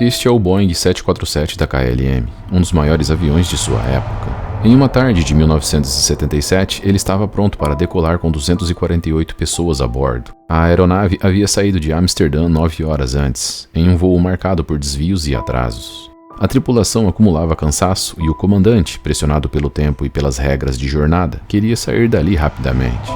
Este é o Boeing 747 da KLM, um dos maiores aviões de sua época. Em uma tarde de 1977, ele estava pronto para decolar com 248 pessoas a bordo. A aeronave havia saído de Amsterdã 9 horas antes, em um voo marcado por desvios e atrasos. A tripulação acumulava cansaço e o comandante, pressionado pelo tempo e pelas regras de jornada, queria sair dali rapidamente.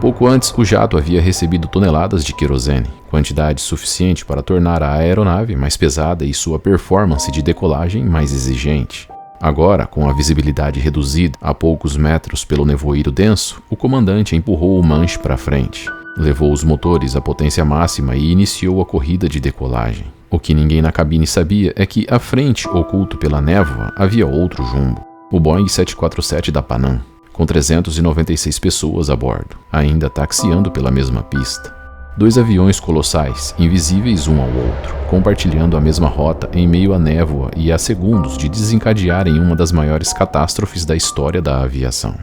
Pouco antes, o jato havia recebido toneladas de querosene, quantidade suficiente para tornar a aeronave mais pesada e sua performance de decolagem mais exigente. Agora, com a visibilidade reduzida a poucos metros pelo nevoeiro denso, o comandante empurrou o manche para frente, levou os motores à potência máxima e iniciou a corrida de decolagem. O que ninguém na cabine sabia é que, à frente, oculto pela névoa, havia outro jumbo, o Boeing 747 da Panam, com 396 pessoas a bordo, ainda taxiando pela mesma pista. Dois aviões colossais, invisíveis um ao outro, compartilhando a mesma rota em meio à névoa e a segundos de desencadearem uma das maiores catástrofes da história da aviação.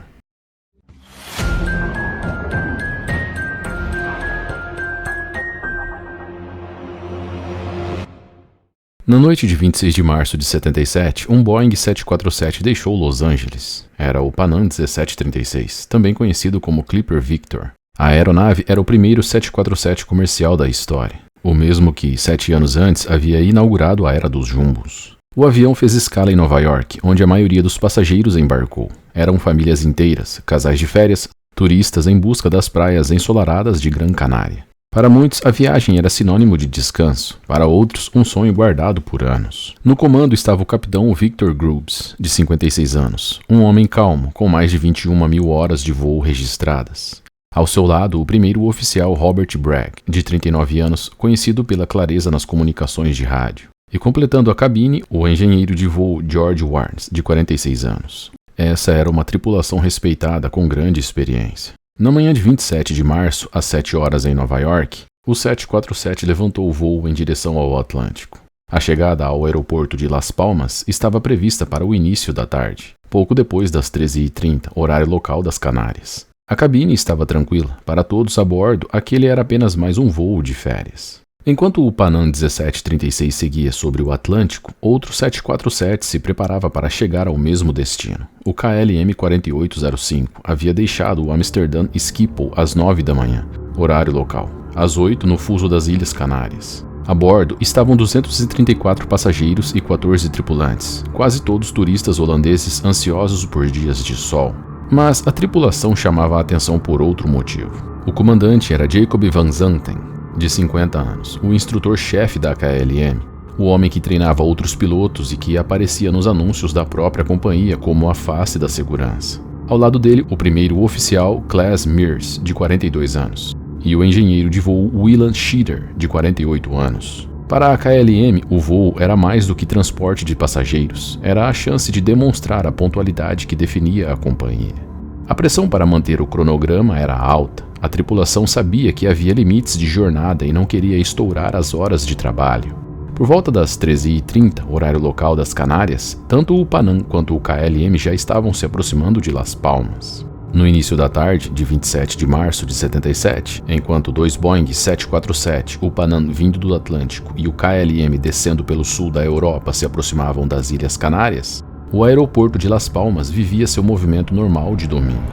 Na noite de 26 de março de 77, um Boeing 747 deixou Los Angeles. Era o Panam 1736, também conhecido como Clipper Victor. A aeronave era o primeiro 747 comercial da história, o mesmo que 7 anos antes havia inaugurado a era dos jumbos. O avião fez escala em Nova York, onde a maioria dos passageiros embarcou. Eram famílias inteiras, casais de férias, turistas em busca das praias ensolaradas de Gran Canária. Para muitos, a viagem era sinônimo de descanso, para outros, um sonho guardado por anos. No comando estava o capitão Victor Grubbs, de 56 anos, um homem calmo, com mais de 21 mil horas de voo registradas. Ao seu lado, o primeiro oficial Robert Bragg, de 39 anos, conhecido pela clareza nas comunicações de rádio. E completando a cabine, o engenheiro de voo George Warnes, de 46 anos. Essa era uma tripulação respeitada com grande experiência. Na manhã de 27 de março, às 7 horas em Nova York, o 747 levantou o voo em direção ao Atlântico. A chegada ao aeroporto de Las Palmas estava prevista para o início da tarde, pouco depois das 13h30, horário local das Canárias. A cabine estava tranquila. Para todos a bordo, aquele era apenas mais um voo de férias. Enquanto o Panam 1736 seguia sobre o Atlântico, outro 747 se preparava para chegar ao mesmo destino. O KLM 4805 havia deixado o Amsterdã Schiphol às 9 da manhã, horário local, às 8 no fuso das Ilhas Canárias. A bordo estavam 234 passageiros e 14 tripulantes, quase todos turistas holandeses ansiosos por dias de sol. Mas a tripulação chamava a atenção por outro motivo. O comandante era Jacob Van Zanten, de 50 anos, o instrutor-chefe da KLM, o homem que treinava outros pilotos e que aparecia nos anúncios da própria companhia como a face da segurança. Ao lado dele, o primeiro oficial Klaas Meers, de 42 anos, e o engenheiro de voo Willan Schieder, de 48 anos. Para a KLM, o voo era mais do que transporte de passageiros, era a chance de demonstrar a pontualidade que definia a companhia. A pressão para manter o cronograma era alta. A tripulação sabia que havia limites de jornada e não queria estourar as horas de trabalho. Por volta das 13h30, horário local das Canárias, tanto o Panam quanto o KLM já estavam se aproximando de Las Palmas. No início da tarde de 27 de março de 77, enquanto dois Boeing 747, o Panam vindo do Atlântico e o KLM descendo pelo sul da Europa se aproximavam das Ilhas Canárias, o aeroporto de Las Palmas vivia seu movimento normal de domingo.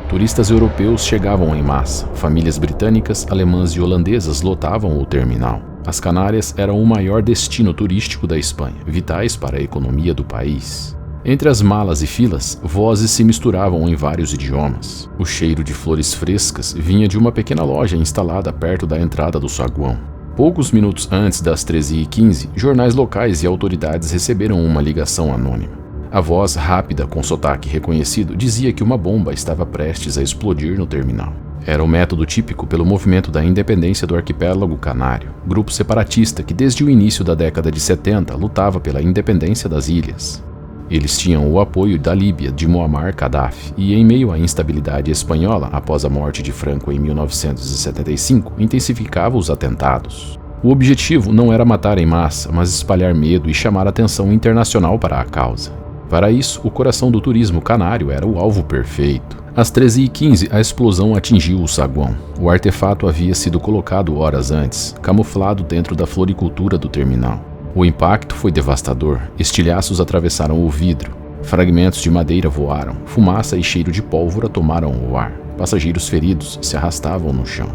Turistas europeus chegavam em massa, famílias britânicas, alemãs e holandesas lotavam o terminal. As Canárias eram o maior destino turístico da Espanha, vitais para a economia do país. Entre as malas e filas, vozes se misturavam em vários idiomas. O cheiro de flores frescas vinha de uma pequena loja instalada perto da entrada do saguão. Poucos minutos antes das 13h15, jornais locais e autoridades receberam uma ligação anônima. A voz rápida, com sotaque reconhecido, dizia que uma bomba estava prestes a explodir no terminal. Era o método típico pelo movimento da independência do arquipélago canário, grupo separatista que desde o início da década de 70 lutava pela independência das ilhas. Eles tinham o apoio da Líbia de Muammar Gaddafi e, em meio à instabilidade espanhola após a morte de Franco em 1975, intensificava os atentados. O objetivo não era matar em massa, mas espalhar medo e chamar atenção internacional para a causa. Para isso, o coração do turismo canário era o alvo perfeito. Às 13h15, a explosão atingiu o saguão. O artefato havia sido colocado horas antes, camuflado dentro da floricultura do terminal. O impacto foi devastador, estilhaços atravessaram o vidro, fragmentos de madeira voaram, fumaça e cheiro de pólvora tomaram o ar, passageiros feridos se arrastavam no chão.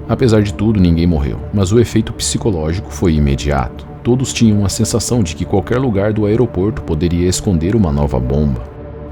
Apesar de tudo, ninguém morreu, mas o efeito psicológico foi imediato. Todos tinham a sensação de que qualquer lugar do aeroporto poderia esconder uma nova bomba.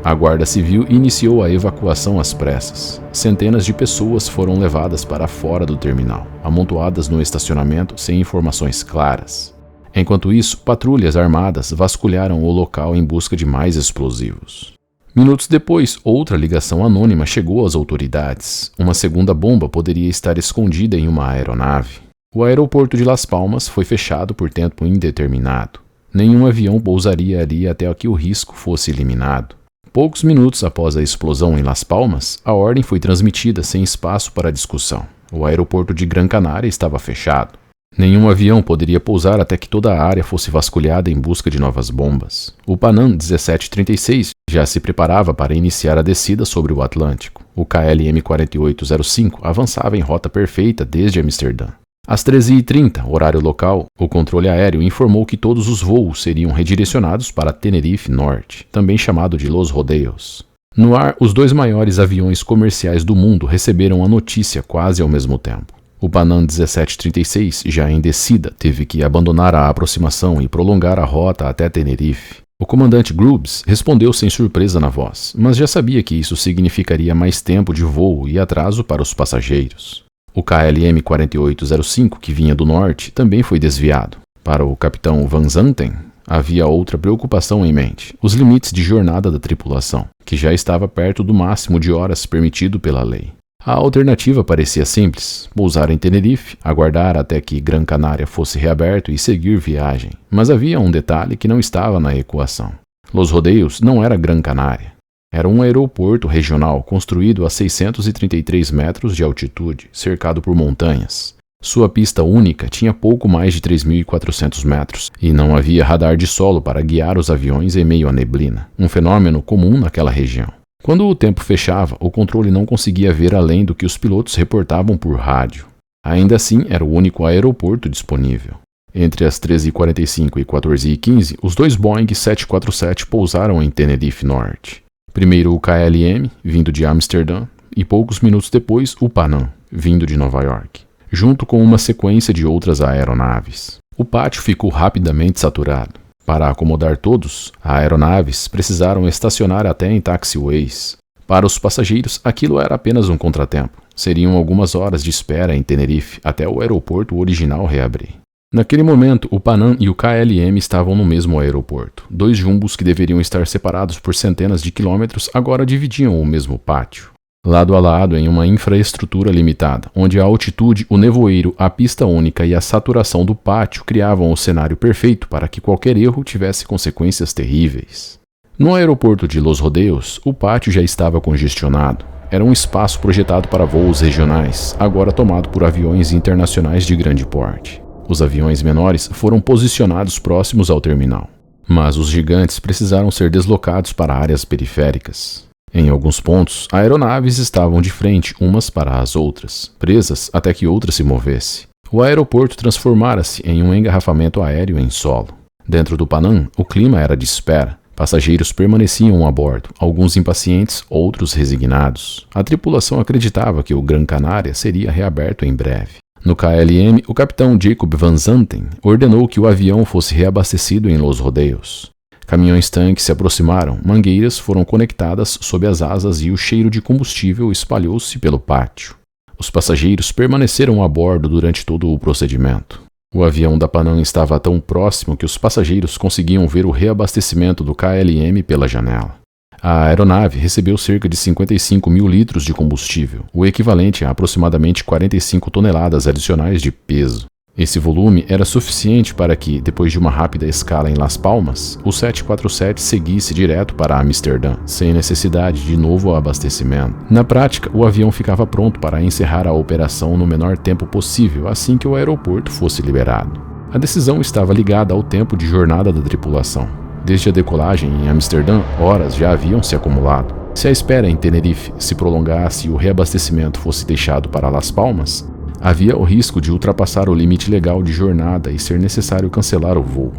A Guarda Civil iniciou a evacuação às pressas. Centenas de pessoas foram levadas para fora do terminal, amontoadas no estacionamento sem informações claras. Enquanto isso, patrulhas armadas vasculharam o local em busca de mais explosivos. Minutos depois, outra ligação anônima chegou às autoridades. Uma segunda bomba poderia estar escondida em uma aeronave. O aeroporto de Las Palmas foi fechado por tempo indeterminado. Nenhum avião pousaria ali até que o risco fosse eliminado. Poucos minutos após a explosão em Las Palmas, a ordem foi transmitida sem espaço para discussão. O aeroporto de Gran Canária estava fechado. Nenhum avião poderia pousar até que toda a área fosse vasculhada em busca de novas bombas. O Panam 1736 já se preparava para iniciar a descida sobre o Atlântico. O KLM 4805 avançava em rota perfeita desde Amsterdã. Às 13h30, horário local, o controle aéreo informou que todos os voos seriam redirecionados para Tenerife Norte, também chamado de Los Rodeos. No ar, os dois maiores aviões comerciais do mundo receberam a notícia quase ao mesmo tempo. O Panam 1736, já em descida, teve que abandonar a aproximação e prolongar a rota até Tenerife. O comandante Grubbs respondeu sem surpresa na voz, mas já sabia que isso significaria mais tempo de voo e atraso para os passageiros. O KLM 4805, que vinha do norte, também foi desviado. Para o capitão Van Zanten, havia outra preocupação em mente: os limites de jornada da tripulação, que já estava perto do máximo de horas permitido pela lei. A alternativa parecia simples: pousar em Tenerife, aguardar até que Gran Canária fosse reaberto e seguir viagem. Mas havia um detalhe que não estava na equação. Los Rodeos não era Gran Canária. Era um aeroporto regional construído a 633 metros de altitude, cercado por montanhas. Sua pista única tinha pouco mais de 3.400 metros e não havia radar de solo para guiar os aviões em meio à neblina, um fenômeno comum naquela região. Quando o tempo fechava, o controle não conseguia ver além do que os pilotos reportavam por rádio. Ainda assim, era o único aeroporto disponível. Entre as 13h45 e 14h15, os dois Boeing 747 pousaram em Tenerife Norte. Primeiro o KLM, vindo de Amsterdã, e poucos minutos depois o Panam, vindo de Nova York, junto com uma sequência de outras aeronaves. O pátio ficou rapidamente saturado. Para acomodar todos, as aeronaves precisaram estacionar até em taxiways. Para os passageiros, aquilo era apenas um contratempo. Seriam algumas horas de espera em Tenerife até o aeroporto original reabrir. Naquele momento, o Panam e o KLM estavam no mesmo aeroporto. Dois jumbos que deveriam estar separados por centenas de quilômetros agora dividiam o mesmo pátio. Lado a lado em uma infraestrutura limitada, onde a altitude, o nevoeiro, a pista única e a saturação do pátio criavam o cenário perfeito para que qualquer erro tivesse consequências terríveis. No aeroporto de Los Rodeos, o pátio já estava congestionado. Era um espaço projetado para voos regionais, agora tomado por aviões internacionais de grande porte. Os aviões menores foram posicionados próximos ao terminal, mas os gigantes precisaram ser deslocados para áreas periféricas. Em alguns pontos, aeronaves estavam de frente umas para as outras, presas até que outra se movesse. O aeroporto transformara-se em um engarrafamento aéreo em solo. Dentro do Panam, o clima era de espera. Passageiros permaneciam a bordo, alguns impacientes, outros resignados. A tripulação acreditava que o Gran Canária seria reaberto em breve. No KLM, o capitão Jacob Van Zanten ordenou que o avião fosse reabastecido em Los Rodeos. Caminhões-tanques se aproximaram, mangueiras foram conectadas sob as asas e o cheiro de combustível espalhou-se pelo pátio. Os passageiros permaneceram a bordo durante todo o procedimento. O avião da Panam estava tão próximo que os passageiros conseguiam ver o reabastecimento do KLM pela janela. A aeronave recebeu cerca de 55 mil litros de combustível, o equivalente a aproximadamente 45 toneladas adicionais de peso. Esse volume era suficiente para que, depois de uma rápida escala em Las Palmas, o 747 seguisse direto para Amsterdã, sem necessidade de novo abastecimento. Na prática, o avião ficava pronto para encerrar a operação no menor tempo possível assim que o aeroporto fosse liberado. A decisão estava ligada ao tempo de jornada da tripulação. Desde a decolagem em Amsterdã, horas já haviam se acumulado. Se a espera em Tenerife se prolongasse e o reabastecimento fosse deixado para Las Palmas, Havia o risco de ultrapassar o limite legal de jornada e ser necessário cancelar o voo.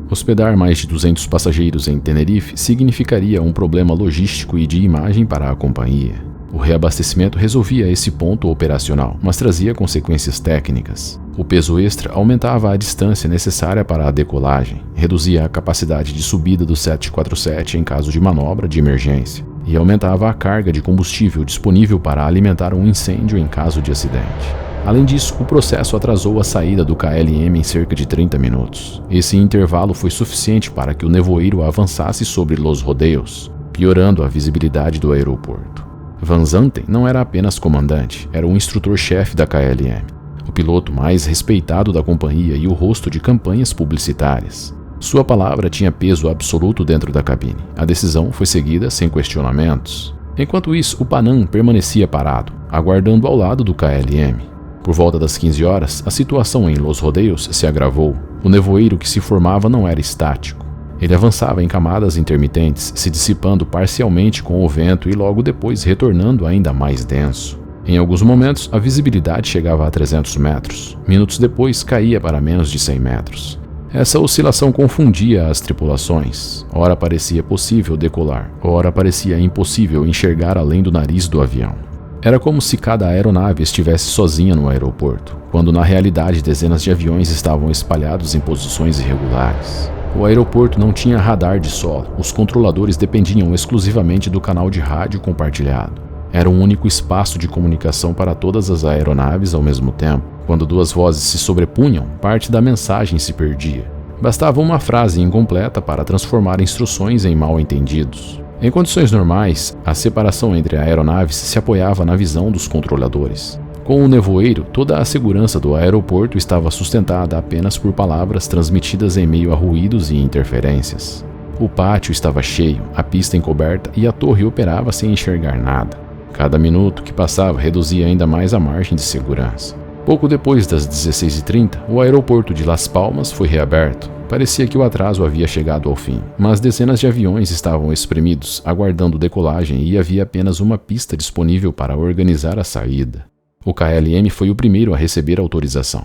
Hospedar mais de 200 passageiros em Tenerife significaria um problema logístico e de imagem para a companhia. O reabastecimento resolvia esse ponto operacional, mas trazia consequências técnicas. O peso extra aumentava a distância necessária para a decolagem, reduzia a capacidade de subida do 747 em caso de manobra de emergência, e aumentava a carga de combustível disponível para alimentar um incêndio em caso de acidente. Além disso, o processo atrasou a saída do KLM em cerca de 30 minutos. Esse intervalo foi suficiente para que o nevoeiro avançasse sobre Los Rodeos, piorando a visibilidade do aeroporto. Van Zanten não era apenas comandante, era o instrutor-chefe da KLM, o piloto mais respeitado da companhia e o rosto de campanhas publicitárias. Sua palavra tinha peso absoluto dentro da cabine. A decisão foi seguida sem questionamentos. Enquanto isso, o Panam permanecia parado, aguardando ao lado do KLM. Por volta das 15 horas, a situação em Los Rodeos se agravou. O nevoeiro que se formava não era estático. Ele avançava em camadas intermitentes, se dissipando parcialmente com o vento e logo depois retornando ainda mais denso. Em alguns momentos, a visibilidade chegava a 300 metros. Minutos depois, caía para menos de 100 metros. Essa oscilação confundia as tripulações. Ora parecia possível decolar, ora parecia impossível enxergar além do nariz do avião. Era como se cada aeronave estivesse sozinha no aeroporto, quando na realidade dezenas de aviões estavam espalhados em posições irregulares. O aeroporto não tinha radar de solo, os controladores dependiam exclusivamente do canal de rádio compartilhado. Era um único espaço de comunicação para todas as aeronaves ao mesmo tempo. Quando duas vozes se sobrepunham, parte da mensagem se perdia. Bastava uma frase incompleta para transformar instruções em mal-entendidos. Em condições normais, a separação entre aeronaves se apoiava na visão dos controladores. Com o nevoeiro, toda a segurança do aeroporto estava sustentada apenas por palavras transmitidas em meio a ruídos e interferências. O pátio estava cheio, a pista encoberta e a torre operava sem enxergar nada. Cada minuto que passava reduzia ainda mais a margem de segurança. Pouco depois das 16h30, o aeroporto de Las Palmas foi reaberto. Parecia que o atraso havia chegado ao fim, mas dezenas de aviões estavam espremidos, aguardando decolagem e havia apenas uma pista disponível para organizar a saída. O KLM foi o primeiro a receber autorização.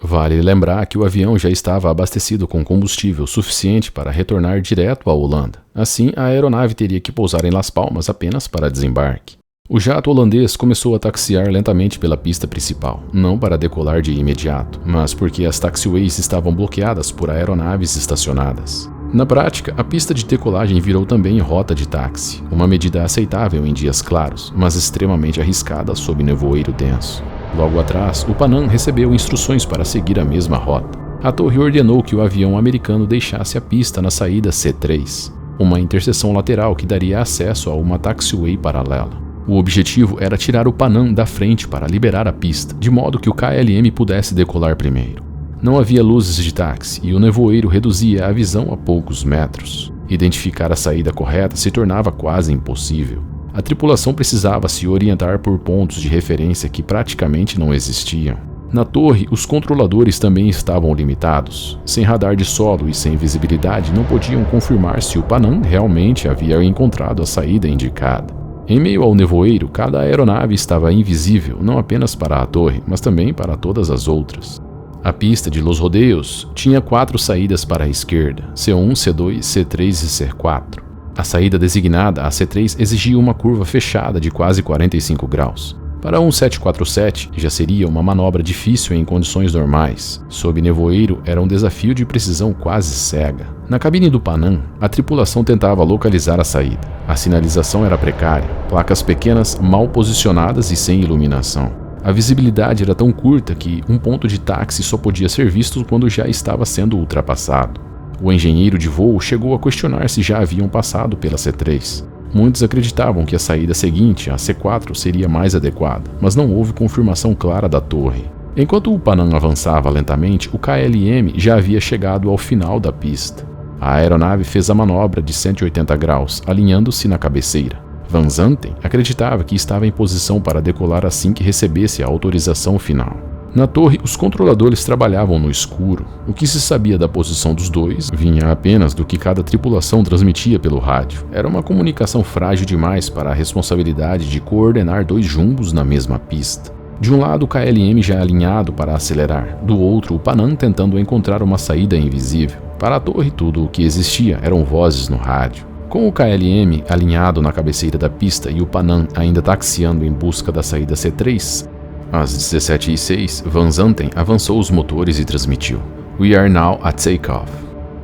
Vale lembrar que o avião já estava abastecido com combustível suficiente para retornar direto à Holanda. Assim, a aeronave teria que pousar em Las Palmas apenas para desembarque. O jato holandês começou a taxiar lentamente pela pista principal, não para decolar de imediato, mas porque as taxiways estavam bloqueadas por aeronaves estacionadas. Na prática, a pista de decolagem virou também rota de táxi, uma medida aceitável em dias claros, mas extremamente arriscada sob nevoeiro denso. Logo atrás, o Panam recebeu instruções para seguir a mesma rota. A torre ordenou que o avião americano deixasse a pista na saída C3, uma interseção lateral que daria acesso a uma taxiway paralela. O objetivo era tirar o Panam da frente para liberar a pista, de modo que o KLM pudesse decolar primeiro. Não havia luzes de táxi e o nevoeiro reduzia a visão a poucos metros. Identificar a saída correta se tornava quase impossível. A tripulação precisava se orientar por pontos de referência que praticamente não existiam. Na torre, os controladores também estavam limitados. Sem radar de solo e sem visibilidade, não podiam confirmar se o Panam realmente havia encontrado a saída indicada. Em meio ao nevoeiro, cada aeronave estava invisível não apenas para a torre, mas também para todas as outras. A pista de Los Rodeos tinha 4 saídas para a esquerda, C1, C2, C3 e C4. A saída designada, a C3, exigia uma curva fechada de quase 45 graus. Para um 747, já seria uma manobra difícil em condições normais. Sob nevoeiro, era um desafio de precisão quase cega. Na cabine do Panam, a tripulação tentava localizar a saída. A sinalização era precária, placas pequenas, mal posicionadas e sem iluminação. A visibilidade era tão curta que um ponto de táxi só podia ser visto quando já estava sendo ultrapassado. O engenheiro de voo chegou a questionar se já haviam passado pela C3. Muitos acreditavam que a saída seguinte, a C4, seria mais adequada, mas não houve confirmação clara da torre. Enquanto o Panam avançava lentamente, o KLM já havia chegado ao final da pista. A aeronave fez a manobra de 180 graus, alinhando-se na cabeceira. Van Zanten acreditava que estava em posição para decolar assim que recebesse a autorização final. Na torre, os controladores trabalhavam no escuro. O que se sabia da posição dos dois vinha apenas do que cada tripulação transmitia pelo rádio. Era uma comunicação frágil demais para a responsabilidade de coordenar 2 jumbos na mesma pista. De um lado, o KLM já alinhado para acelerar, do outro, o Panam tentando encontrar uma saída invisível. Para a torre, tudo o que existia eram vozes no rádio. Com o KLM alinhado na cabeceira da pista e o Panam ainda taxiando em busca da saída C3, às 17h06, Van Zanten avançou os motores e transmitiu: "We are now at takeoff."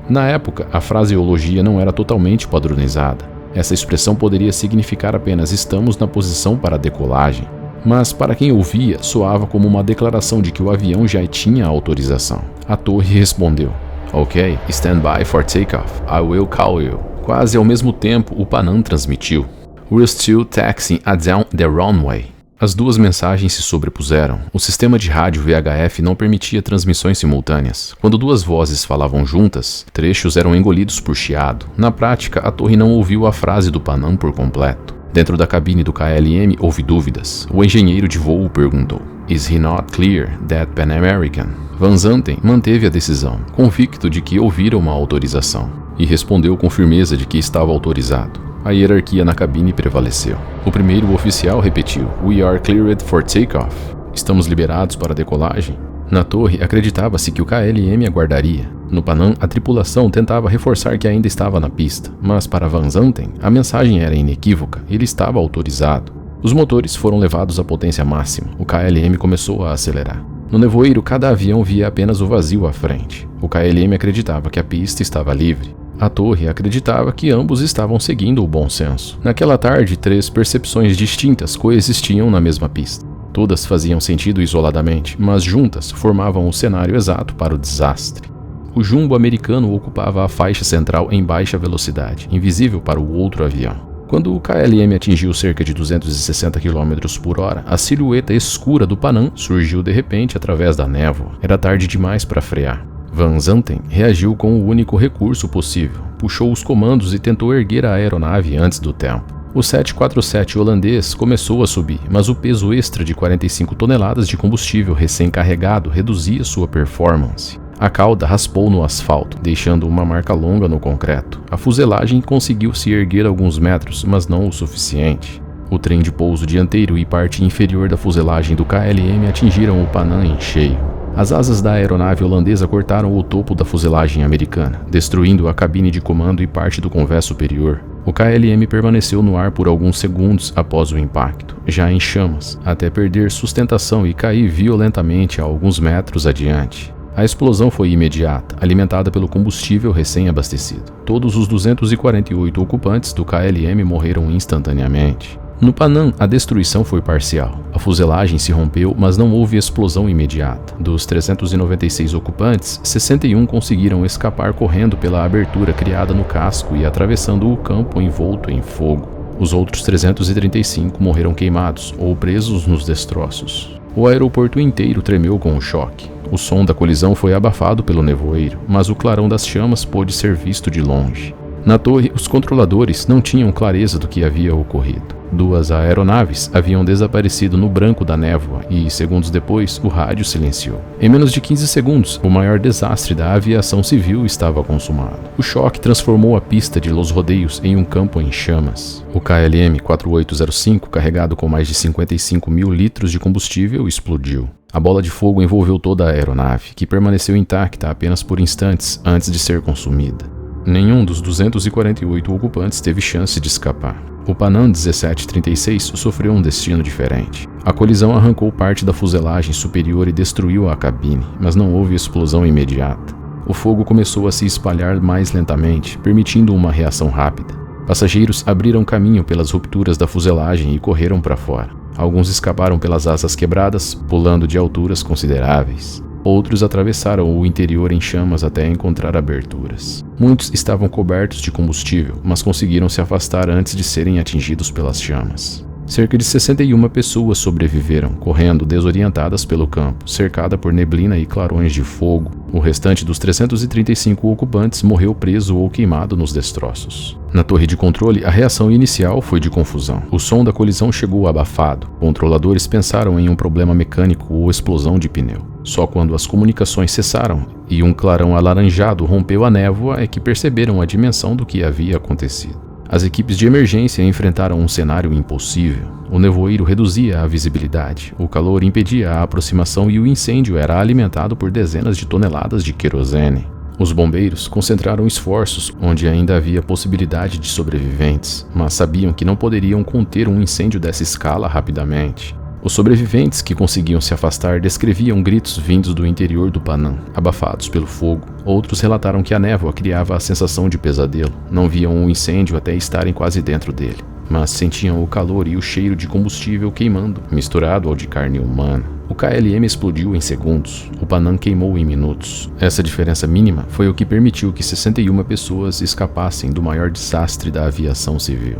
Na época, a fraseologia não era totalmente padronizada. Essa expressão poderia significar apenas "estamos na posição para a decolagem", mas para quem ouvia, soava como uma declaração de que o avião já tinha autorização. A torre respondeu: "Ok, stand by for takeoff. I will call you." Quase ao mesmo tempo, o Panam transmitiu: "We're still taxiing down the runway." As duas mensagens se sobrepuseram. O sistema de rádio VHF não permitia transmissões simultâneas. Quando duas vozes falavam juntas, trechos eram engolidos por chiado. Na prática, a torre não ouviu a frase do Panam por completo. Dentro da cabine do KLM houve dúvidas. O engenheiro de voo perguntou: "Is he not clear that Pan American?" Van Zanten manteve a decisão, convicto de que ouvira uma autorização, e respondeu com firmeza de que estava autorizado. A hierarquia na cabine prevaleceu. O primeiro oficial repetiu: "We are cleared for takeoff." Estamos liberados para a decolagem? Na torre, acreditava-se que o KLM aguardaria. No Panam, a tripulação tentava reforçar que ainda estava na pista, mas para Van Zanten, a mensagem era inequívoca: ele estava autorizado. Os motores foram levados à potência máxima. O KLM começou a acelerar. No nevoeiro, cada avião via apenas o vazio à frente. O KLM acreditava que a pista estava livre. A torre acreditava que ambos estavam seguindo o bom senso. Naquela tarde, 3 percepções distintas coexistiam na mesma pista. Todas faziam sentido isoladamente, mas juntas formavam o cenário exato para o desastre. O jumbo americano ocupava a faixa central em baixa velocidade, invisível para o outro avião. Quando o KLM atingiu cerca de 260 km por hora, a silhueta escura do Panam surgiu de repente através da névoa. Era tarde demais para frear. Van Zanten reagiu com o único recurso possível. Puxou os comandos e tentou erguer a aeronave antes do tempo. O 747 holandês começou a subir, mas o peso extra de 45 toneladas de combustível recém-carregado reduzia sua performance. A cauda raspou no asfalto, deixando uma marca longa no concreto. A fuselagem conseguiu se erguer alguns metros, mas não o suficiente. O trem de pouso dianteiro e parte inferior da fuselagem do KLM atingiram o Panam em cheio. As asas da aeronave holandesa cortaram o topo da fuselagem americana, destruindo a cabine de comando e parte do convés superior. O KLM permaneceu no ar por alguns segundos após o impacto, já em chamas, até perder sustentação e cair violentamente a alguns metros adiante. A explosão foi imediata, alimentada pelo combustível recém-abastecido. Todos os 248 ocupantes do KLM morreram instantaneamente. No Panam, a destruição foi parcial. A fuselagem se rompeu, mas não houve explosão imediata. Dos 396 ocupantes, 61 conseguiram escapar correndo pela abertura criada no casco e atravessando o campo envolto em fogo. Os outros 335 morreram queimados ou presos nos destroços. O aeroporto inteiro tremeu com o choque. O som da colisão foi abafado pelo nevoeiro, mas o clarão das chamas pôde ser visto de longe. Na torre, os controladores não tinham clareza do que havia ocorrido. 2 aeronaves haviam desaparecido no branco da névoa e, segundos depois, o rádio silenciou. Em menos de 15 segundos, o maior desastre da aviação civil estava consumado. O choque transformou a pista de Los Rodeios em um campo em chamas. O KLM 4805, carregado com mais de 55 mil litros de combustível, explodiu. A bola de fogo envolveu toda a aeronave, que permaneceu intacta apenas por instantes antes de ser consumida. Nenhum dos 248 ocupantes teve chance de escapar. O Panam 1736 sofreu um destino diferente. A colisão arrancou parte da fuselagem superior e destruiu a cabine, mas não houve explosão imediata. O fogo começou a se espalhar mais lentamente, permitindo uma reação rápida. Passageiros abriram caminho pelas rupturas da fuselagem e correram para fora. Alguns escaparam pelas asas quebradas, pulando de alturas consideráveis. Outros atravessaram o interior em chamas até encontrar aberturas. Muitos estavam cobertos de combustível, mas conseguiram se afastar antes de serem atingidos pelas chamas. Cerca de 61 pessoas sobreviveram, correndo desorientadas pelo campo, cercada por neblina e clarões de fogo. O restante dos 335 ocupantes morreu preso ou queimado nos destroços. Na torre de controle, a reação inicial foi de confusão. O som da colisão chegou abafado. Controladores pensaram em um problema mecânico ou explosão de pneu. Só quando as comunicações cessaram e um clarão alaranjado rompeu a névoa é que perceberam a dimensão do que havia acontecido. As equipes de emergência enfrentaram um cenário impossível. O nevoeiro reduzia a visibilidade, o calor impedia a aproximação e o incêndio era alimentado por dezenas de toneladas de querosene. Os bombeiros concentraram esforços onde ainda havia possibilidade de sobreviventes, mas sabiam que não poderiam conter um incêndio dessa escala rapidamente. Os sobreviventes que conseguiam se afastar descreviam gritos vindos do interior do Panam, abafados pelo fogo. Outros relataram que a névoa criava a sensação de pesadelo. Não viam o incêndio até estarem quase dentro dele, mas sentiam o calor e o cheiro de combustível queimando, misturado ao de carne humana. O KLM explodiu em segundos, o Panam queimou em minutos. Essa diferença mínima foi o que permitiu que 61 pessoas escapassem do maior desastre da aviação civil.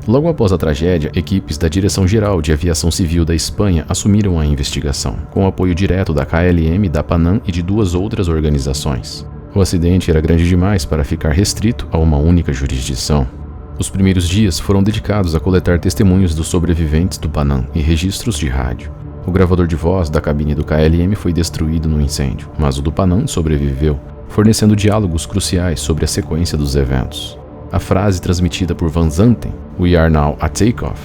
Logo após a tragédia, equipes da Direção-Geral de Aviação Civil da Espanha assumiram a investigação, com apoio direto da KLM, da Panam e de 2 outras organizações. O acidente era grande demais para ficar restrito a uma única jurisdição. Os primeiros dias foram dedicados a coletar testemunhos dos sobreviventes do Panam e registros de rádio. O gravador de voz da cabine do KLM foi destruído no incêndio, mas o do Panam sobreviveu, fornecendo diálogos cruciais sobre a sequência dos eventos. A frase transmitida por Van Zanten, "We are now at takeoff",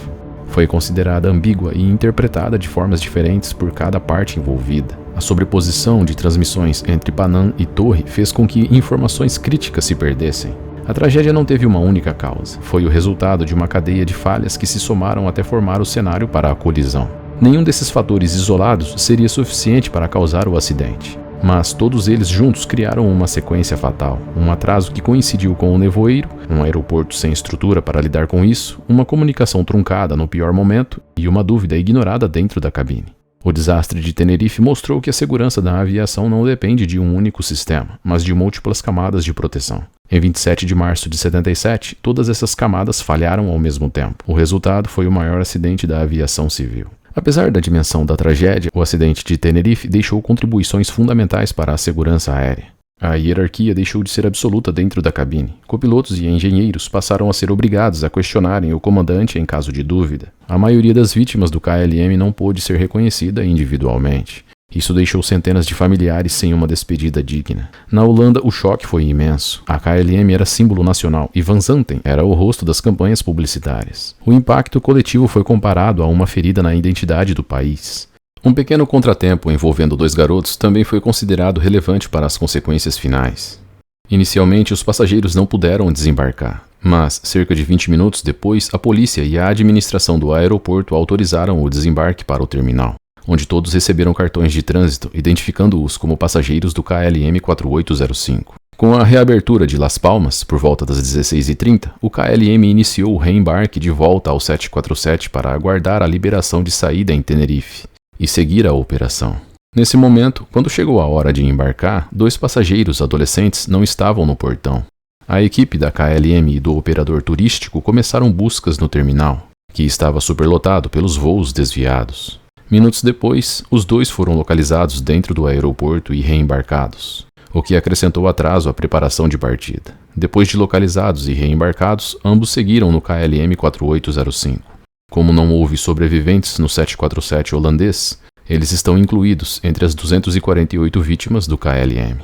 foi considerada ambígua e interpretada de formas diferentes por cada parte envolvida. A sobreposição de transmissões entre Panam e torre fez com que informações críticas se perdessem. A tragédia não teve uma única causa, foi o resultado de uma cadeia de falhas que se somaram até formar o cenário para a colisão. Nenhum desses fatores isolados seria suficiente para causar o acidente. Mas todos eles juntos criaram uma sequência fatal, um atraso que coincidiu com o nevoeiro, um aeroporto sem estrutura para lidar com isso, uma comunicação truncada no pior momento e uma dúvida ignorada dentro da cabine. O desastre de Tenerife mostrou que a segurança da aviação não depende de um único sistema, mas de múltiplas camadas de proteção. Em 27 de março de 77, todas essas camadas falharam ao mesmo tempo. O resultado foi o maior acidente da aviação civil. Apesar da dimensão da tragédia, o acidente de Tenerife deixou contribuições fundamentais para a segurança aérea. A hierarquia deixou de ser absoluta dentro da cabine. Copilotos e engenheiros passaram a ser obrigados a questionarem o comandante em caso de dúvida. A maioria das vítimas do KLM não pôde ser reconhecida individualmente. Isso deixou centenas de familiares sem uma despedida digna. Na Holanda, o choque foi imenso. A KLM era símbolo nacional e Van Zanten era o rosto das campanhas publicitárias. O impacto coletivo foi comparado a uma ferida na identidade do país. Um pequeno contratempo envolvendo 2 garotos também foi considerado relevante para as consequências finais. Inicialmente, os passageiros não puderam desembarcar, mas, cerca de 20 minutos depois, a polícia e a administração do aeroporto autorizaram o desembarque para o terminal, onde todos receberam cartões de trânsito, identificando-os como passageiros do KLM 4805. Com a reabertura de Las Palmas, por volta das 16h30, o KLM iniciou o reembarque de volta ao 747 para aguardar a liberação de saída em Tenerife e seguir a operação. Nesse momento, quando chegou a hora de embarcar, 2 passageiros adolescentes não estavam no portão. A equipe da KLM e do operador turístico começaram buscas no terminal, que estava superlotado pelos voos desviados. Minutos depois, os 2 foram localizados dentro do aeroporto e reembarcados, o que acrescentou atraso à preparação de partida. Depois de localizados e reembarcados, ambos seguiram no KLM 4805. Como não houve sobreviventes no 747 holandês, eles estão incluídos entre as 248 vítimas do KLM.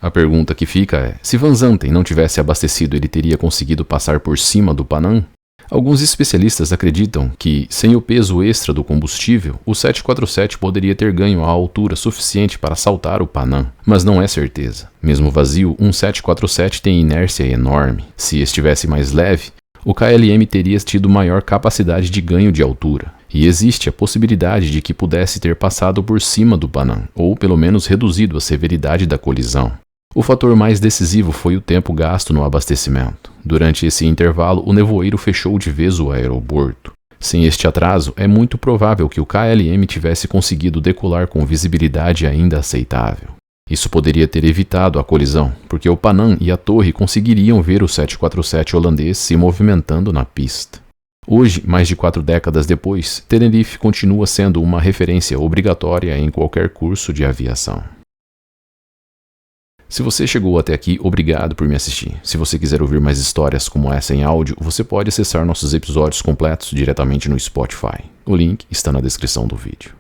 A pergunta que fica é, se Van Zanten não tivesse abastecido, ele teria conseguido passar por cima do Panam? Alguns especialistas acreditam que, sem o peso extra do combustível, o 747 poderia ter ganho a altura suficiente para saltar o Panam, mas não é certeza. Mesmo vazio, um 747 tem inércia enorme. Se estivesse mais leve, o KLM teria tido maior capacidade de ganho de altura, e existe a possibilidade de que pudesse ter passado por cima do Panam, ou pelo menos reduzido a severidade da colisão. O fator mais decisivo foi o tempo gasto no abastecimento. Durante esse intervalo, o nevoeiro fechou de vez o aeroporto. Sem este atraso, é muito provável que o KLM tivesse conseguido decolar com visibilidade ainda aceitável. Isso poderia ter evitado a colisão, porque o Panam e a torre conseguiriam ver o 747 holandês se movimentando na pista. Hoje, mais de 4 décadas depois, Tenerife continua sendo uma referência obrigatória em qualquer curso de aviação. Se você chegou até aqui, obrigado por me assistir. Se você quiser ouvir mais histórias como essa em áudio, você pode acessar nossos episódios completos diretamente no Spotify. O link está na descrição do vídeo.